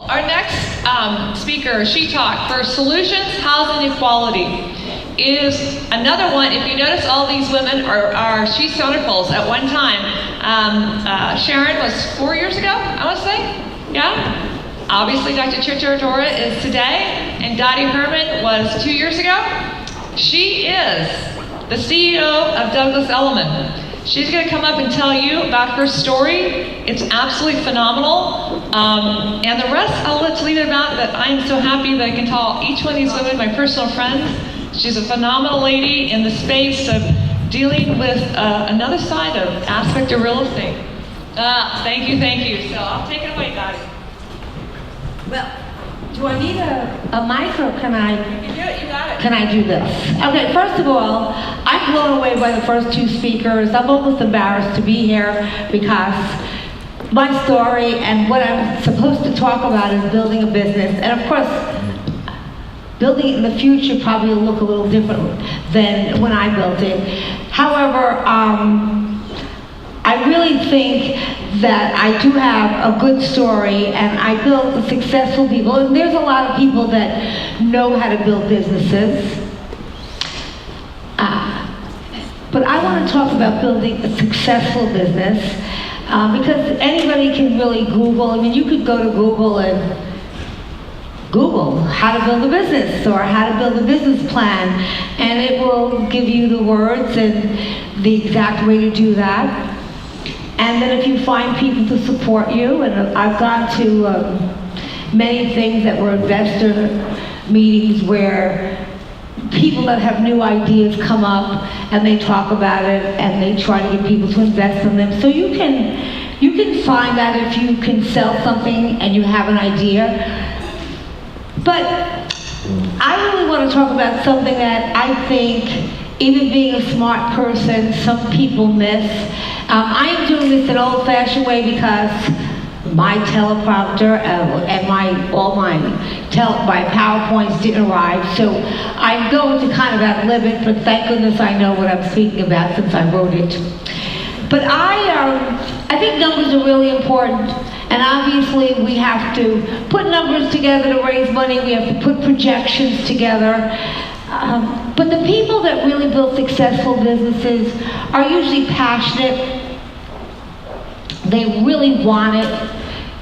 Our next speaker, SHETalk, for Solutions Housing Equality, is another one. If you notice, all these women are She Sonicals at one time. Sharon was 4 years ago, I want to say. Yeah? Obviously, Dr. Chichardora is today, and Dottie Herman was 2 years ago. She is the CEO of Douglas Elliman. She's going to come up and tell you about her story. It's absolutely phenomenal. And the rest, I'll let leave it about that. I'm so happy that I can tell each one of these women, my personal friends. She's a phenomenal lady in the space of dealing with another side of aspect of real estate. Thank you. So I'll take it away, Dottie. Well, do I need a mic or can I? You can do it, you got it. Can I do this? Okay, first of all, I'm blown away by the first two speakers. I'm almost embarrassed to be here because my story and what I'm supposed to talk about is building a business. And of course, building it in the future probably will look a little different than when I built it. However, I really think that I do have a good story and I built successful people. And there's a lot of people that know how to build businesses. But I want to talk about building a successful business because anybody can really Google. I mean, you could go to Google and Google how to build a business or how to build a business plan, and it will give you the words and the exact way to do that. And then if you find people to support you, and I've gone to many things that were investor meetings where people that have new ideas come up and they talk about it and they try to get people to invest in them. So you can find that if you can sell something and you have an idea. But I really want to talk about something that I think, even being a smart person, some people miss. I am doing this an old-fashioned way because my teleprompter and my PowerPoints didn't arrive, so I'm going to kind of ad-lib it, but thank goodness I know what I'm speaking about since I wrote it. But I think numbers are really important, and obviously we have to put numbers together to raise money, we have to put projections together. But the people that really build successful businesses are usually passionate. They really want it.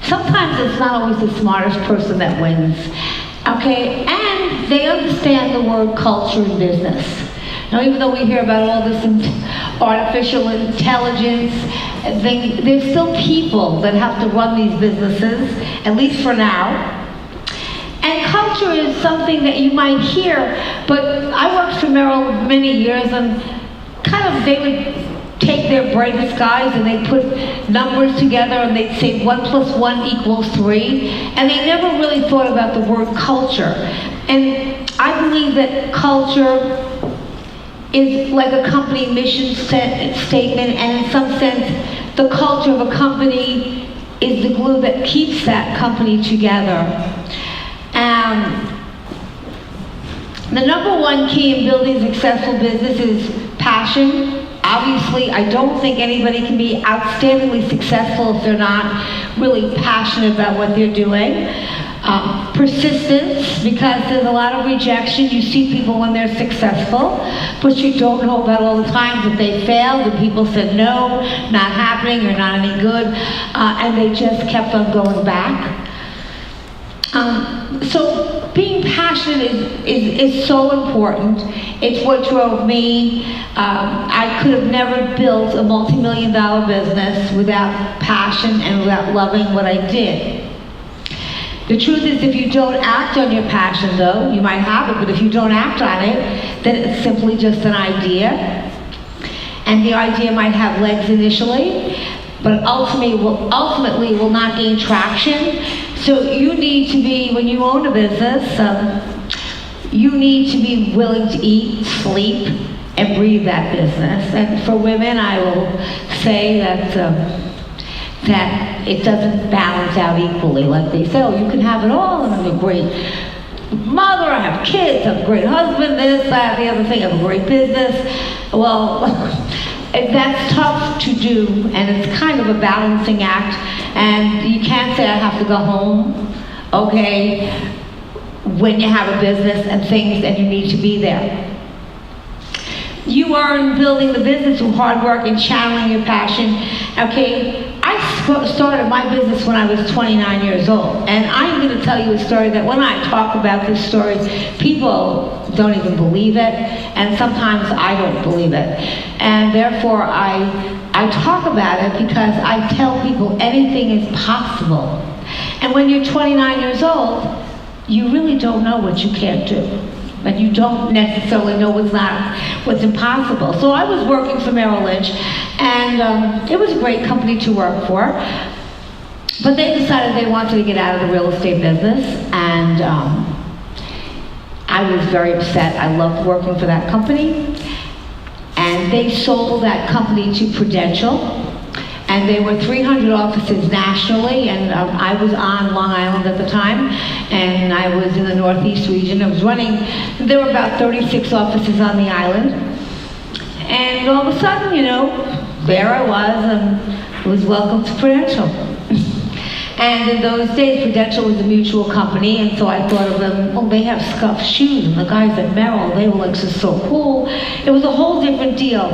Sometimes it's not always the smartest person that wins. Okay, and they understand the word culture in business. Now, even though we hear about all this artificial intelligence, there's still people that have to run these businesses, at least for now. And culture is something that you might hear, but I worked for Merrill many years, and they would take their brightest guys and they'd put numbers together and they'd say 1 + 1 = 3, and they never really thought about the word culture. And I believe that culture is like a company mission statement, and in some sense, the culture of a company is the glue that keeps that company together. The number one key in building a successful business is passion. Obviously, I don't think anybody can be outstandingly successful if they're not really passionate about what they're doing. Persistence, because there's a lot of rejection. You see people when they're successful, but you don't know about all the times that they failed and people said no, not happening, you're not any good, and they just kept on going back. So being passionate is so important. It's what drove me. I could have never built a multi-million-dollar business without passion and without loving what I did. The truth is, if you don't act on your passion, though, you might have it, but if you don't act on it, then it's simply just an idea. And the idea might have legs initially, but ultimately will not gain traction. So you need to be, when you own a business, you need to be willing to eat, sleep, and breathe that business. And for women, I will say that it doesn't balance out equally. Like they say, oh, you can have it all, and I'm a great mother, I have kids, I'm a great husband, this, that, the other thing, I have a great business. Well, that's tough to do, and it's kind of a balancing act, and you can't say I have to go home okay, when you have a business and things and you need to be there. You are building the business through hard work and channeling your passion. Okay, I started my business when I was 29 years old, and I'm going to tell you a story that when I talk about this story, people don't even believe it, and sometimes I don't believe it. And therefore, I talk about it because I tell people anything is possible. And when you're 29 years old, you really don't know what you can't do. But you don't necessarily know what's impossible. So I was working for Merrill Lynch, and it was a great company to work for. But they decided they wanted to get out of the real estate business, and I was very upset. I loved working for that company. And they sold that company to Prudential, and there were 300 offices nationally, and I was on Long Island at the time, and I was in the Northeast region. I was running, there were about 36 offices on the island, and all of a sudden, you know, there I was, and it was welcome to Prudential. And in those days, Prudential was a mutual company, and so I thought of them, oh, they have scuffed shoes, and the guys at Merrill, they were like just so cool. It was a whole different deal.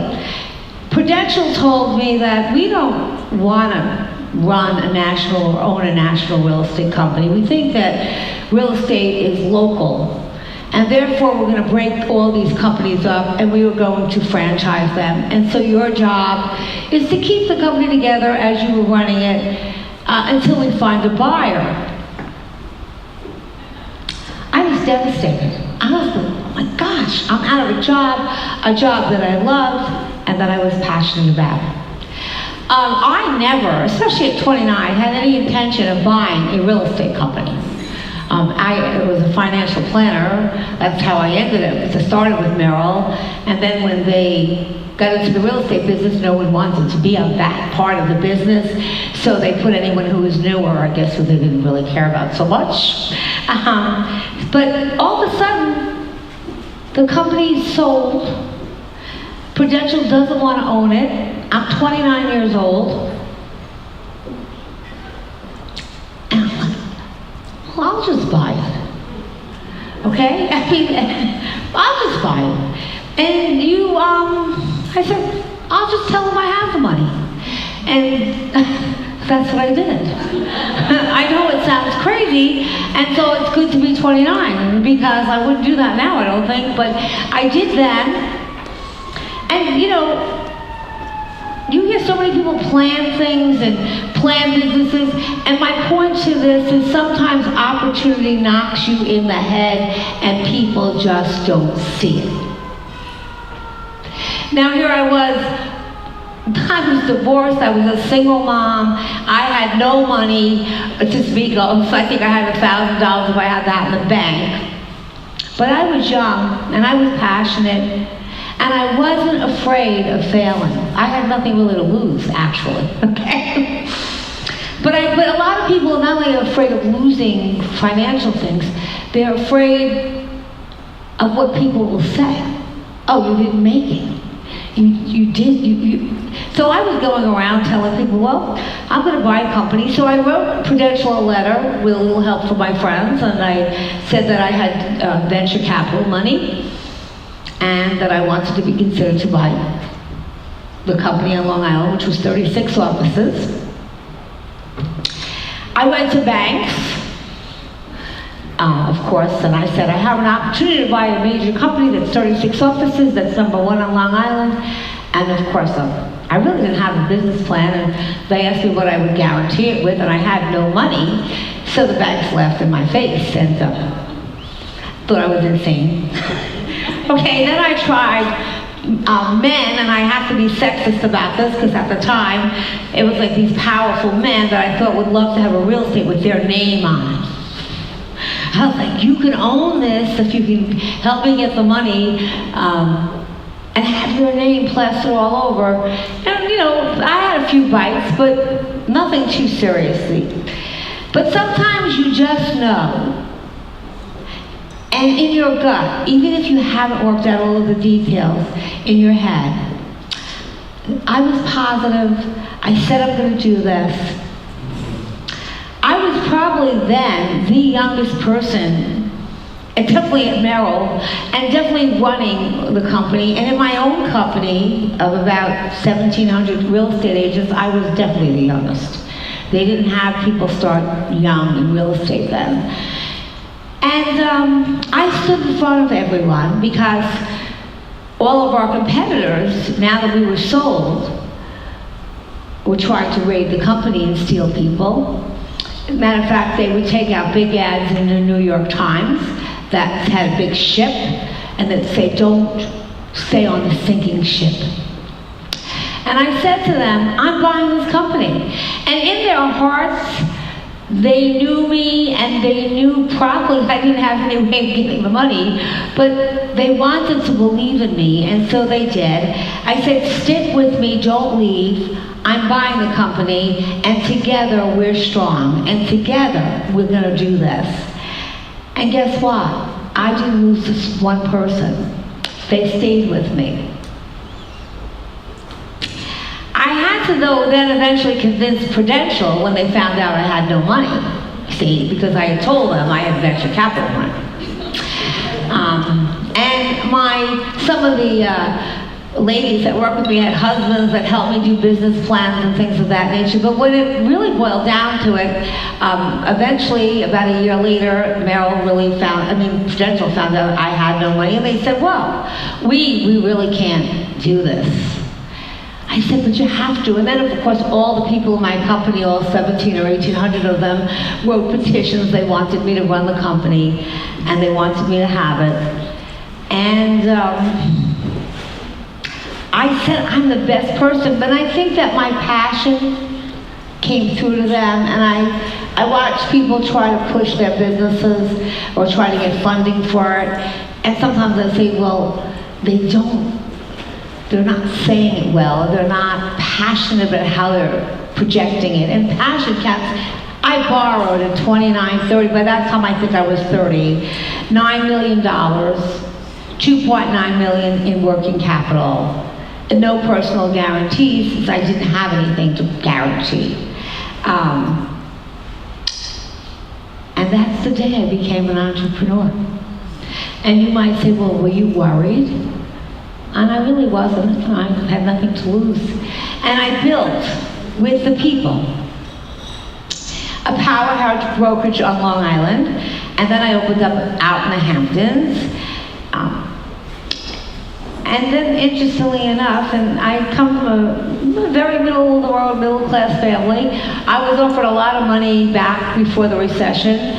Prudential told me that we don't want to run a national or own a national real estate company. We think that real estate is local, and therefore we're going to break all these companies up and we were going to franchise them. And so your job is to keep the company together as you were running it until we find a buyer. I was devastated. I was like, oh my gosh, I'm out of a job that I loved and that I was passionate about. I never, especially at 29, had any intention of buying a real estate company. I was a financial planner. That's how I ended it. I started with Merrill, and then when they got into the real estate business, no one wanted to be on that part of the business, so they put anyone who was newer, I guess, who they didn't really care about so much. But all of a sudden, the company sold. Prudential doesn't want to own it. I'm 29 years old. And I'm like, well, I'll just buy it. Okay? I mean, I'll just buy it. And I said, I'll just tell them I have the money. And that's what I did. I know it sounds crazy, and so it's good to be 29, because I wouldn't do that now, I don't think, but I did then. And you know, you hear so many people plan things and plan businesses, and my point to this is sometimes opportunity knocks you in the head and people just don't see it. Now here I was divorced, I was a single mom, I had no money to speak of. I think I had $1,000 if I had that in the bank. But I was young, and I was passionate, and I wasn't afraid of failing. I had nothing really to lose, actually, okay? But a lot of people are not only afraid of losing financial things, they're afraid of what people will say. Oh, you didn't make it. You did. So I was going around telling people, well, I'm going to buy a company. So I wrote Prudential a letter with a little help from my friends, and I said that I had venture capital money, and that I wanted to be considered to buy the company on Long Island, which was 36 offices. I went to banks, of course, and I said, I have an opportunity to buy a major company that's 36 offices, that's #1 on Long Island. And of course, I really didn't have a business plan, and they asked me what I would guarantee it with, and I had no money. So the banks laughed in my face and thought I was insane. Okay, then I tried men, and I have to be sexist about this, because at the time, it was like these powerful men that I thought would love to have a real estate with their name on it. I was like, you can own this if you can help me get the money, and have your name plastered all over. And you know, I had a few bites, but nothing too seriously. But sometimes you just know. And in your gut, even if you haven't worked out all of the details in your head, I was positive. I said I'm going to do this. I was I'm probably then the youngest person, and definitely at Merrill, and definitely running the company. And in my own company of about 1,700 real estate agents, I was definitely the youngest. They didn't have people start young in real estate then. And I stood in front of everyone because all of our competitors, now that we were sold, were trying to raid the company and steal people. Matter of fact, they would take out big ads in the New York Times that had a big ship, and that say, "Don't stay on the sinking ship." And I said to them, I'm buying this company. And in their hearts, they knew me, and they knew probably I didn't have any way of getting the money, but they wanted to believe in me, and so they did. I said, stick with me, don't leave. I'm buying the company, and together we're strong, and together we're gonna do this. And guess what? I didn't lose this one person. They stayed with me. I had to, though, then eventually convince Prudential when they found out I had no money, see, because I had told them I had venture capital money. And some of the ladies that worked with me had husbands that helped me do business plans and things of that nature. But when it really boiled down to it, eventually, about a year later, Prudential found out I had no money, and they said, well, we really can't do this. I said, but you have to. And then, of course, all the people in my company, all 1,700 or 1,800 of them, wrote petitions. They wanted me to run the company, and they wanted me to have it. And I said, I'm the best person, but I think that my passion came through to them, and I watched people try to push their businesses or try to get funding for it, and sometimes I say, well, they're not saying it well, they're not passionate about how they're projecting it, and passion counts. I borrowed at 29, 30, by that time I think I was 30, $9 million, $2.9 million in working capital, and no personal guarantees since I didn't have anything to guarantee. And that's the day I became an entrepreneur. And you might say, well, were you worried? And I really wasn't. I had nothing to lose. And I built, with the people, a powerhouse brokerage on Long Island, and then I opened up out in the Hamptons. And then, interestingly enough, and I come from a very middle-of-the-road, middle-class family, I was offered a lot of money back before the recession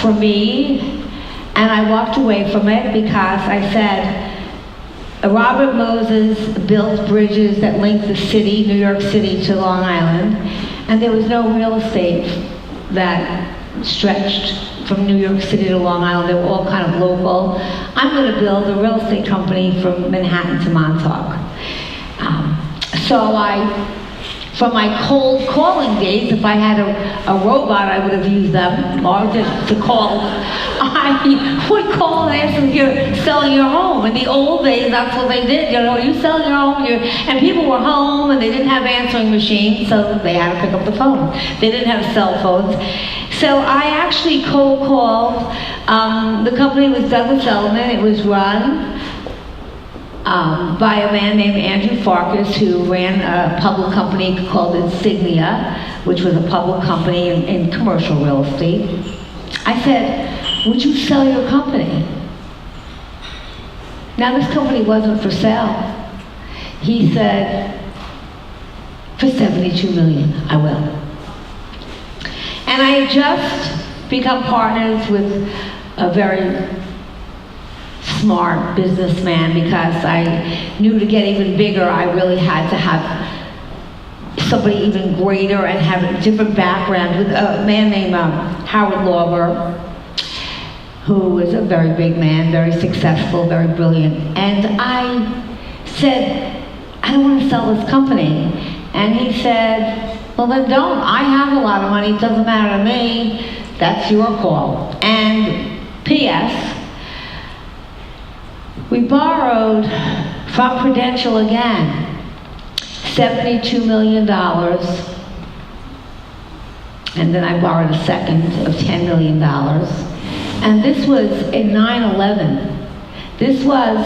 for me, and I walked away from it because I said, Robert Moses built bridges that linked the city, New York City, to Long Island, and there was no real estate that stretched from New York City to Long Island. They were all kind of local. I'm going to build a real estate company from Manhattan to Montauk. From my cold calling days, if I had a robot, I would have used them, or just to call. I would call and ask them if you're selling your home. In the old days, that's what they did. You sell your home, and people were home, and they didn't have answering machines, so they had to pick up the phone. They didn't have cell phones. So I actually cold called. The company was Douglas Elliman. It was run by a man named Andrew Farkas, who ran a public company called Insignia, which was a public company in commercial real estate. I said, would you sell your company? Now, this company wasn't for sale. He said, for $72 million, I will. And I had just become partners with a very smart businessman, because I knew to get even bigger, I really had to have somebody even greater and have a different background, with a man named Howard Lawber, who was a very big man, very successful, very brilliant. And I said, I don't want to sell this company. And he said, well, then don't. I have a lot of money. It doesn't matter to me. That's your call. And P.S., we borrowed from Prudential again, $72 million. And then I borrowed a second of $10 million. And this was in 9/11. This was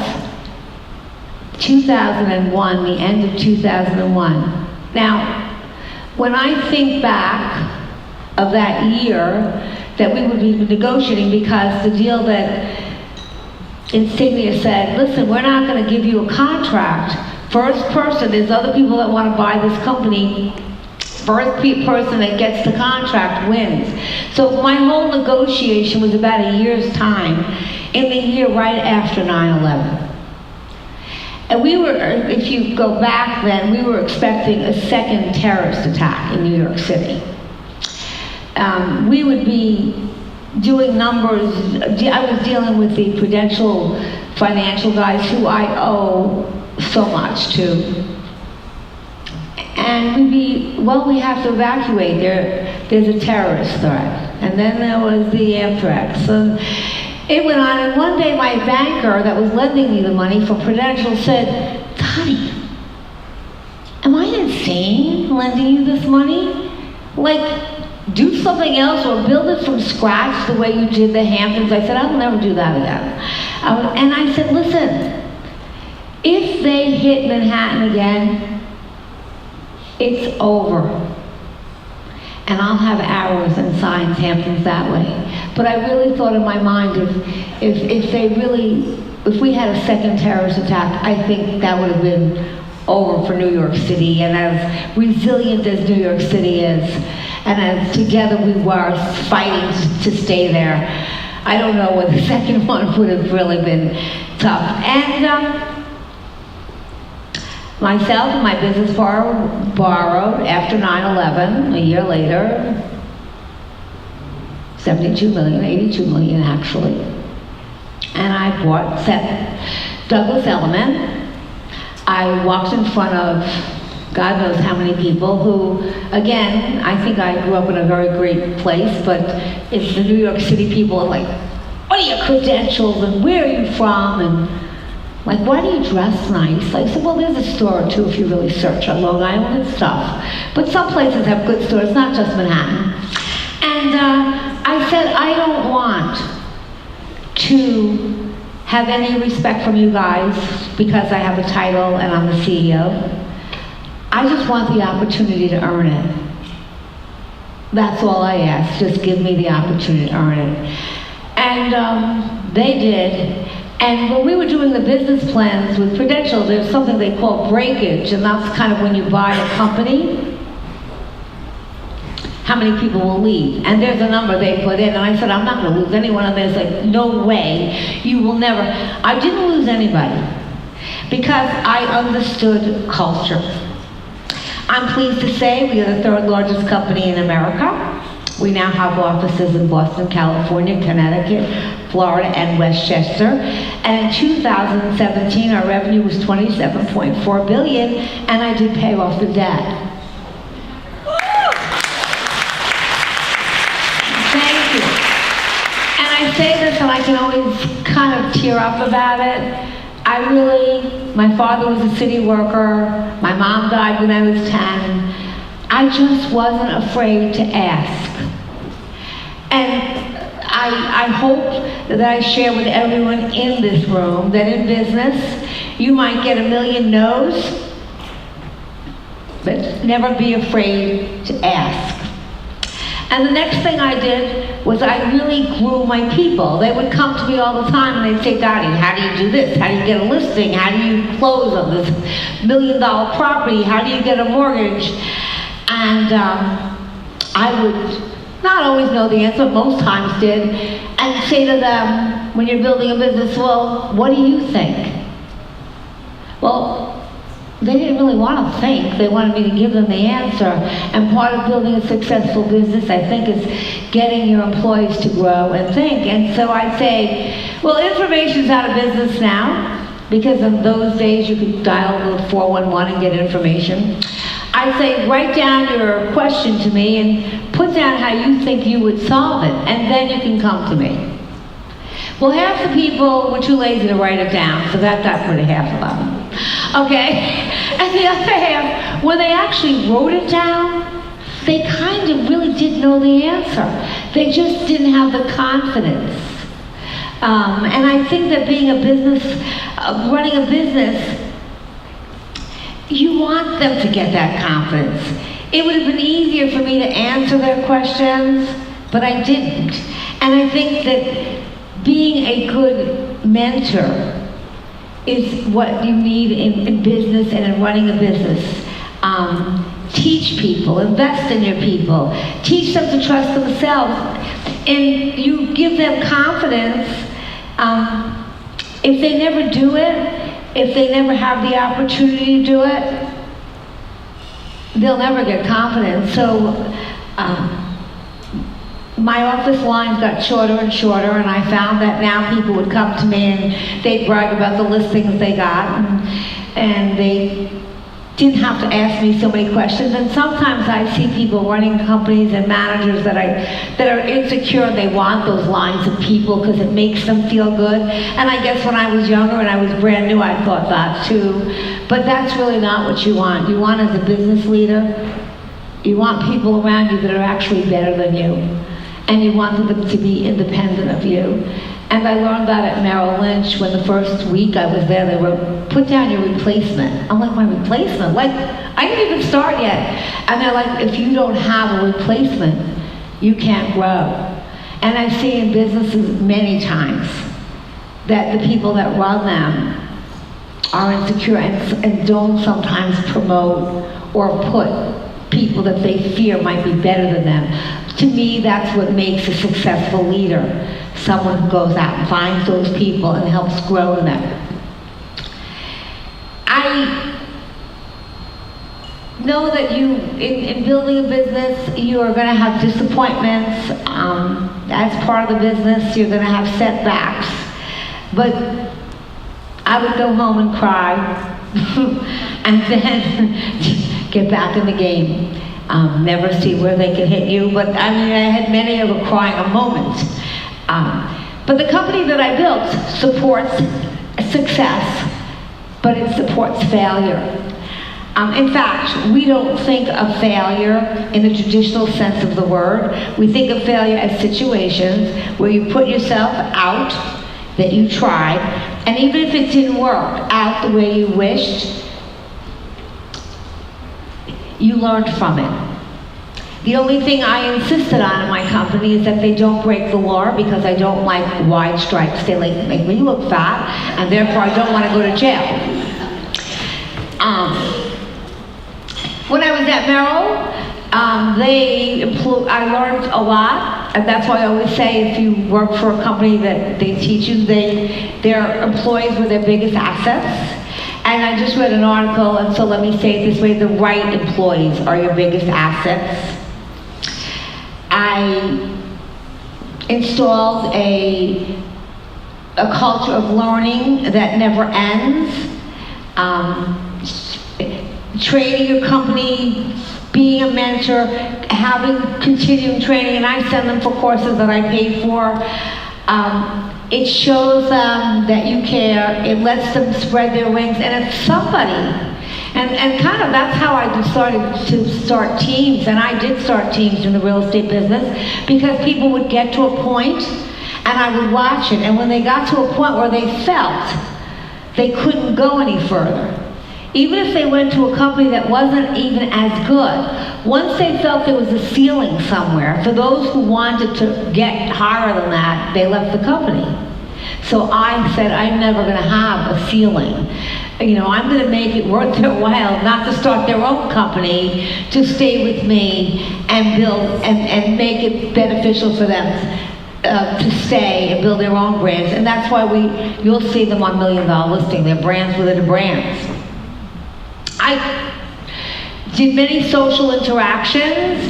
2001, the end of 2001. Now, when I think back of that year that we would be negotiating, because the deal that Insignia said, listen, we're not going to give you a contract. First person, there's other people that want to buy this company. First person that gets the contract wins. So my whole negotiation was about a year's time, in the year right after 9/11. And we were, if you go back then, we were expecting a second terrorist attack in New York City. We would be doing numbers. I was dealing with the Prudential financial guys who I owe so much to. And we'd be, well, we have to evacuate. There's a terrorist threat. And then there was the anthrax. So it went on, and one day my banker that was lending me the money from Prudential said, Dottie, am I insane lending you this money? Like, do something else or build it from scratch the way you did the Hamptons. I said, I'll never do that again. And I said, listen, if they hit Manhattan again, it's over. And I'll have arrows and signs, Hamptons that way. But I really thought in my mind, if we had a second terrorist attack, I think that would have been over for New York City. And as resilient as New York City is, and as together we were fighting to stay there, I don't know what the second one would have really been tough. And myself and my business borrowed after 9/11, a year later, 72 million, 82 million actually. And I bought Douglas Elliman. I walked in front of God knows how many people who, again, I think I grew up in a very great place, but it's the New York City people are like, what are your credentials and where are you from? And like, why do you dress nice? I said, well, there's a store or two if you really search on Long Island and stuff. But some places have good stores, not just Manhattan. And I said, I don't want to have any respect from you guys because I have a title and I'm the CEO. I just want the opportunity to earn it. That's all I ask, just give me the opportunity to earn it. And they did. And when we were doing the business plans with Prudential, there's something they call breakage, and that's kind of when you buy a company, how many people will leave. And there's a number they put in, and I said, I'm not going to lose anyone. And there's like, no way, you will never. I didn't lose anybody because I understood culture. I'm pleased to say we are the third largest company in America. We now have offices in Boston, California, Connecticut, Florida, and Westchester. And in 2017, our revenue was $27.4 billion, and I did pay off the debt. Thank you. And I say this, and I can always kind of tear up about it. My father was a city worker. My mom died when I was 10. I just wasn't afraid to ask. And I hope that I share with everyone in this room that in business, you might get a million no's, but never be afraid to ask. And the next thing I did was I really grew my people. They would come to me all the time and they'd say, Dottie, how do you do this? How do you get a listing? How do you close on this $1 million property? How do you get a mortgage? And I would not always know the answer, but most times did, and say to them, when you're building a business, well, what do you think? Well, they didn't really want to think. They wanted me to give them the answer. And part of building a successful business, I think, is getting your employees to grow and think. And so I'd say, well, information's out of business now, because in those days you could dial the 411 and get information. I'd say, write down your question to me and put down how you think you would solve it, and then you can come to me. Well, half the people were too lazy to write it down, so that got rid of half of them. Okay? And the other half, when they actually wrote it down, they kind of really did know the answer. They just didn't have the confidence. And I think that being a business, running a business, you want them to get that confidence. It would have been easier for me to answer their questions, but I didn't. And I think that being a good mentor is what you need in business and in running a business. Teach people, invest in your people, teach them to trust themselves, and you give them confidence. If they never do it, if they never have the opportunity to do it, they'll never get confidence. So my office lines got shorter and shorter, and I found that now people would come to me and they'd brag about the listings they got, and they didn't have to ask me so many questions. And sometimes I see people running companies and managers that are insecure, and they want those lines of people because it makes them feel good. And I guess when I was younger and I was brand new, I thought that too. But that's really not what you want. You want, as a business leader, you want people around you that are actually better than you. And you want them to be independent of you. And I learned that at Merrill Lynch when the first week I was there, they wrote, "Put down your replacement." I'm like, "My replacement? Like, I didn't even start yet." And they're like, "If you don't have a replacement, you can't grow." And I see in businesses many times that the people that run them are insecure and don't sometimes promote or put people that they fear might be better than them. To me, that's what makes a successful leader. Someone who goes out and finds those people and helps grow them. I know that you, in building a business, you are going to have disappointments. As part of the business, you're going to have setbacks. But I would go home and cry and then get back in the game. Never see where they can hit you, but I mean, I had many of a crying moment. But the company that I built supports success, but it supports failure. In fact, we don't think of failure in the traditional sense of the word. We think of failure as situations where you put yourself out, that you tried, and even if it didn't work out the way you wished, you learned from it. The only thing I insisted on in my company is that they don't break the law, because I don't like wide stripes. They make me look fat, and therefore I don't want to go to jail. When I was at Merrill, I learned a lot, and that's why I always say if you work for a company that they teach you, their employees were their biggest assets. And I just read an article, and so let me say it this way: the right employees are your biggest assets. I installed a culture of learning that never ends. Training your company, being a mentor, having continuing training, and I send them for courses that I pay for. It shows them that you care. It lets them spread their wings, and it's somebody. And kind of that's how I decided to start teams, and I did start teams in the real estate business, because people would get to a point, and I would watch it, and when they got to a point where they felt they couldn't go any further, even if they went to a company that wasn't even as good, once they felt there was a ceiling somewhere, for those who wanted to get higher than that, they left the company. So I said, I'm never going to have a ceiling. You know, I'm going to make it worth their while not to start their own company, to stay with me and build and make it beneficial for them to stay and build their own brands. And that's why you'll see them on $1 Million Listing, their brands within the brands. I did many social interactions.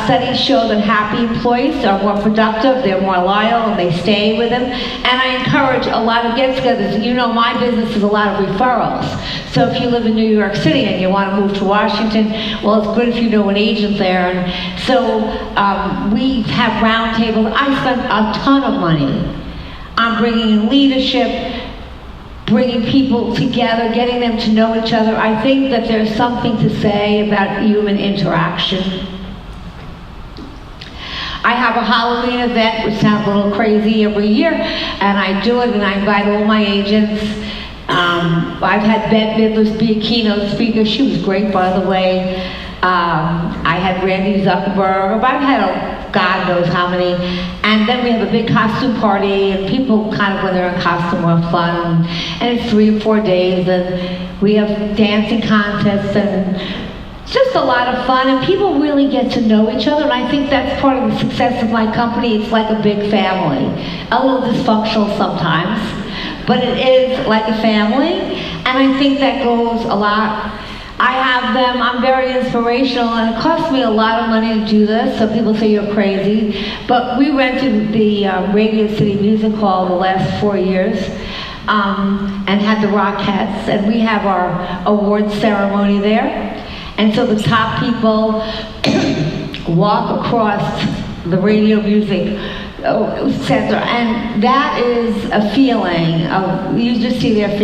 Studies show that happy employees are more productive, they're more loyal, and they stay with them. And I encourage a lot of get-togethers. You know, my business is a lot of referrals. So if you live in New York City and you want to move to Washington, well, it's good if you know an agent there. And so we have round tables. I spend a ton of money on bringing in leadership, bringing people together, getting them to know each other. I think that there's something to say about human interaction. I have a Halloween event, which sounds a little crazy, every year, and I do it, and I invite all my agents. I've had Bette Midler be a keynote speaker. She was great, by the way. I had Randy Zuckerberg. I've had God knows how many. And then we have a big costume party, and people kind of, when they're in costume, have fun. And it's 3 or 4 days, and we have dancing contests, and it's just a lot of fun, and people really get to know each other, and I think that's part of the success of my company. It's like a big family. A little dysfunctional sometimes, but it is like a family, and I think that goes a lot. I have them, I'm very inspirational, and it costs me a lot of money to do this, so people say you're crazy, but we rented the Radio City Music Hall the last 4 years, and had the Rockettes, and we have our awards ceremony there. And so the top people walk across the radio music center, and that is a feeling of, you just see their